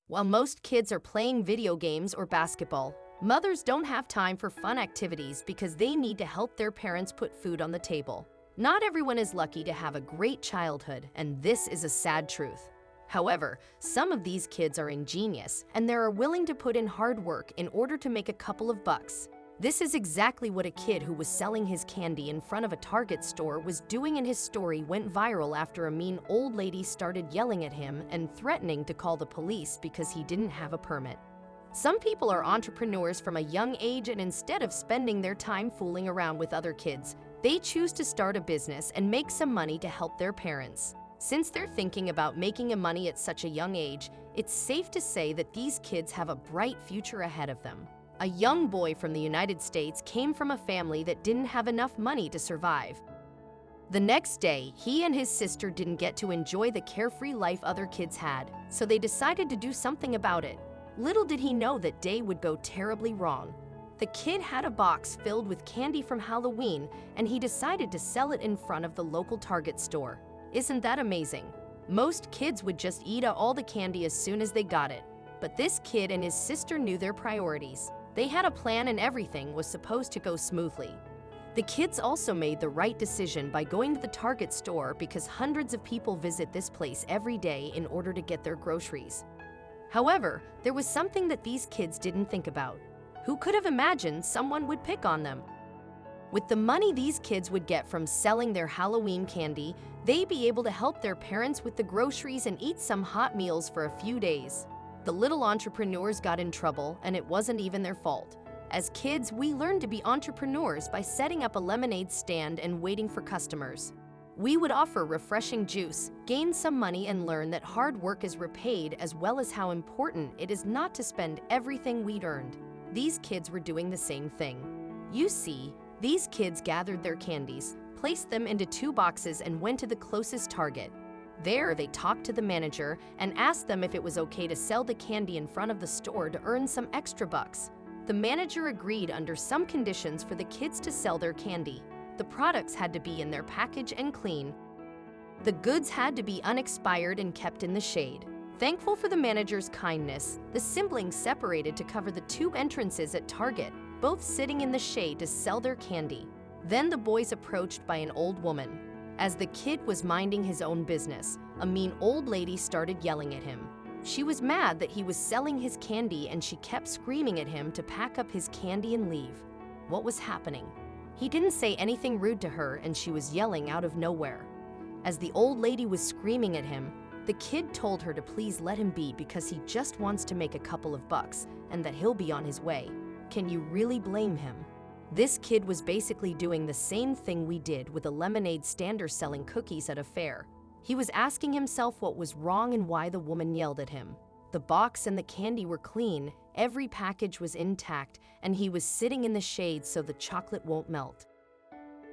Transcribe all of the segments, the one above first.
While most kids are playing video games or basketball, mothers don't have time for fun activities because they need to help their parents put food on the table. Not everyone is lucky to have a great childhood, and this is a sad truth. However, some of these kids are ingenious and they are willing to put in hard work in order to make a couple of bucks. This is exactly what a kid who was selling his candy in front of a Target store was doing, and his story went viral after a mean old lady started yelling at him and threatening to call the police because he didn't have a permit. Some people are entrepreneurs from a young age, and instead of spending their time fooling around with other kids, they choose to start a business and make some money to help their parents. Since they're thinking about making a money at such a young age, it's safe to say that these kids have a bright future ahead of them. A young boy from the United States came from a family that didn't have enough money to survive. The next day, he and his sister didn't get to enjoy the carefree life other kids had, so they decided to do something about it. Little did he know that day would go terribly wrong. The kid had a box filled with candy from Halloween, and he decided to sell it in front of the local Target store. Isn't that amazing? Most kids would just eat all the candy as soon as they got it. But this kid and his sister knew their priorities. They had a plan and everything was supposed to go smoothly. The kids also made the right decision by going to the Target store because hundreds of people visit this place every day in order to get their groceries. However, there was something that these kids didn't think about. Who could have imagined someone would pick on them? With the money these kids would get from selling their Halloween candy, they'd be able to help their parents with the groceries and eat some hot meals for a few days. The little entrepreneurs got in trouble, and it wasn't even their fault. As kids, we learned to be entrepreneurs by setting up a lemonade stand and waiting for customers. We would offer refreshing juice, gain some money, and learn that hard work is repaid, as well as how important it is not to spend everything we'd earned. These kids were doing the same thing. You see, these kids gathered their candies, placed them into 2 boxes, and went to the closest Target. There, they talked to the manager and asked them if it was okay to sell the candy in front of the store to earn some extra bucks. The manager agreed under some conditions for the kids to sell their candy. The products had to be in their package and clean. The goods had to be unexpired and kept in the shade. Thankful for the manager's kindness, the siblings separated to cover the 2 entrances at Target, both sitting in the shade to sell their candy. Then the boys approached by an old woman. As the kid was minding his own business, a mean old lady started yelling at him. She was mad that he was selling his candy, and she kept screaming at him to pack up his candy and leave. What was happening? He didn't say anything rude to her, and she was yelling out of nowhere. As the old lady was screaming at him, the kid told her to please let him be because he just wants to make a couple of bucks and that he'll be on his way. Can you really blame him? This kid was basically doing the same thing we did with a lemonade stander selling cookies at a fair. He was asking himself what was wrong and why the woman yelled at him. The box and the candy were clean, every package was intact, and he was sitting in the shade so the chocolate won't melt.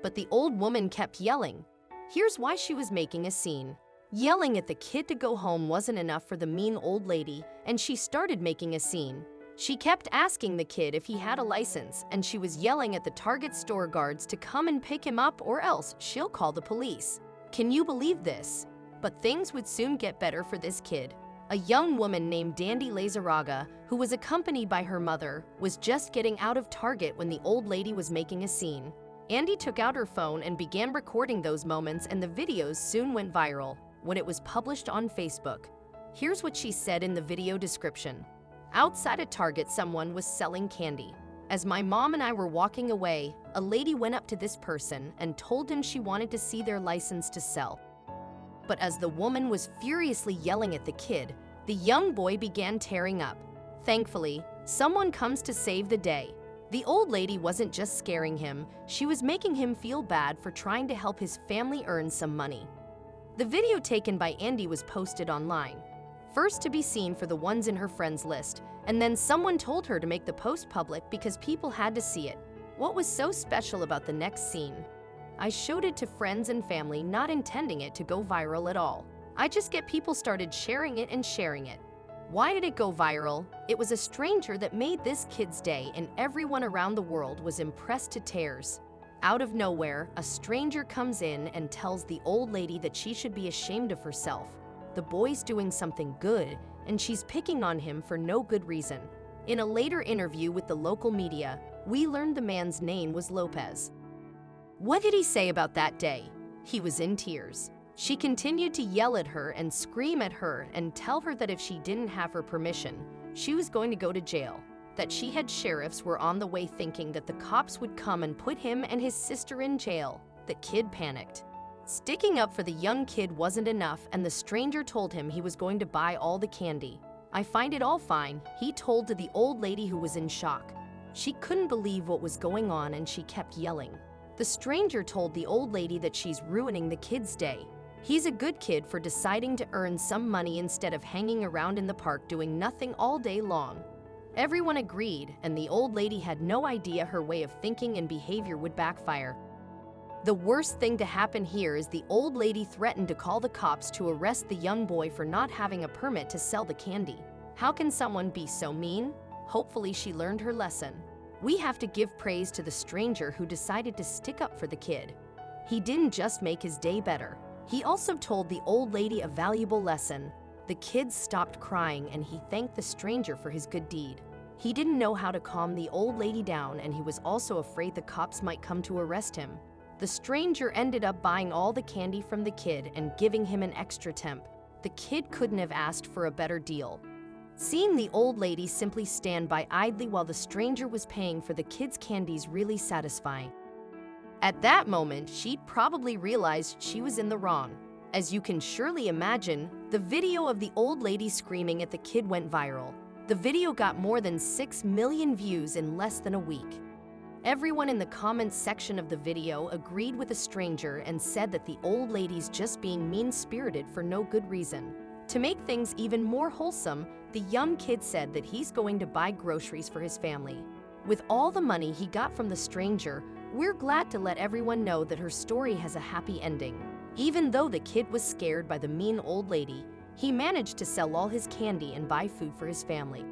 But the old woman kept yelling. Here's why she was making a scene. Yelling at the kid to go home wasn't enough for the mean old lady, and she started making a scene. She kept asking the kid if he had a license, and she was yelling at the Target store guards to come and pick him up or else she'll call the police. Can you believe this? But things would soon get better for this kid. A young woman named Dandy Lazaraga, who was accompanied by her mother, was just getting out of Target when the old lady was making a scene. Andy took out her phone and began recording those moments, and the videos soon went viral when it was published on Facebook. Here's what she said in the video description. Outside a Target, someone was selling candy. As my mom and I were walking away, a lady went up to this person and told him she wanted to see their license to sell. But as the woman was furiously yelling at the kid, the young boy began tearing up. Thankfully, someone comes to save the day. The old lady wasn't just scaring him, she was making him feel bad for trying to help his family earn some money. The video taken by Andy was posted online. First to be seen for the ones in her friends list, and then someone told her to make the post public because people had to see it. What was so special about the next scene? I showed it to friends and family, not intending it to go viral at all. I just get people started sharing it and sharing it. Why did it go viral? It was a stranger that made this kid's day, and everyone around the world was impressed to tears. Out of nowhere, a stranger comes in and tells the old lady that she should be ashamed of herself. The boy's doing something good, and she's picking on him for no good reason. In a later interview with the local media, we learned the man's name was Lopez. What did he say about that day? He was in tears. She continued to yell at her and scream at her and tell her that if she didn't have her permission, she was going to go to jail, that she had sheriffs were on the way thinking that the cops would come and put him and his sister in jail. The kid panicked. Sticking up for the young kid wasn't enough, and the stranger told him he was going to buy all the candy. I find it all fine, he told to the old lady, who was in shock. She couldn't believe what was going on and she kept yelling. The stranger told the old lady that she's ruining the kid's day. He's a good kid for deciding to earn some money instead of hanging around in the park doing nothing all day long. Everyone agreed, and the old lady had no idea her way of thinking and behavior would backfire. The worst thing to happen here is the old lady threatened to call the cops to arrest the young boy for not having a permit to sell the candy. How can someone be so mean? Hopefully she learned her lesson. We have to give praise to the stranger who decided to stick up for the kid. He didn't just make his day better. He also told the old lady a valuable lesson. The kid stopped crying and he thanked the stranger for his good deed. He didn't know how to calm the old lady down, and he was also afraid the cops might come to arrest him. The stranger ended up buying all the candy from the kid and giving him an extra temp. The kid couldn't have asked for a better deal. Seeing the old lady simply stand by idly while the stranger was paying for the kid's candies really satisfying. At that moment, she'd probably realized she was in the wrong. As you can surely imagine, the video of the old lady screaming at the kid went viral. The video got more than 6 million views in less than a week. Everyone in the comments section of the video agreed with the stranger and said that the old lady's just being mean-spirited for no good reason. To make things even more wholesome, the young kid said that he's going to buy groceries for his family. With all the money he got from the stranger, we're glad to let everyone know that her story has a happy ending. Even though the kid was scared by the mean old lady, he managed to sell all his candy and buy food for his family.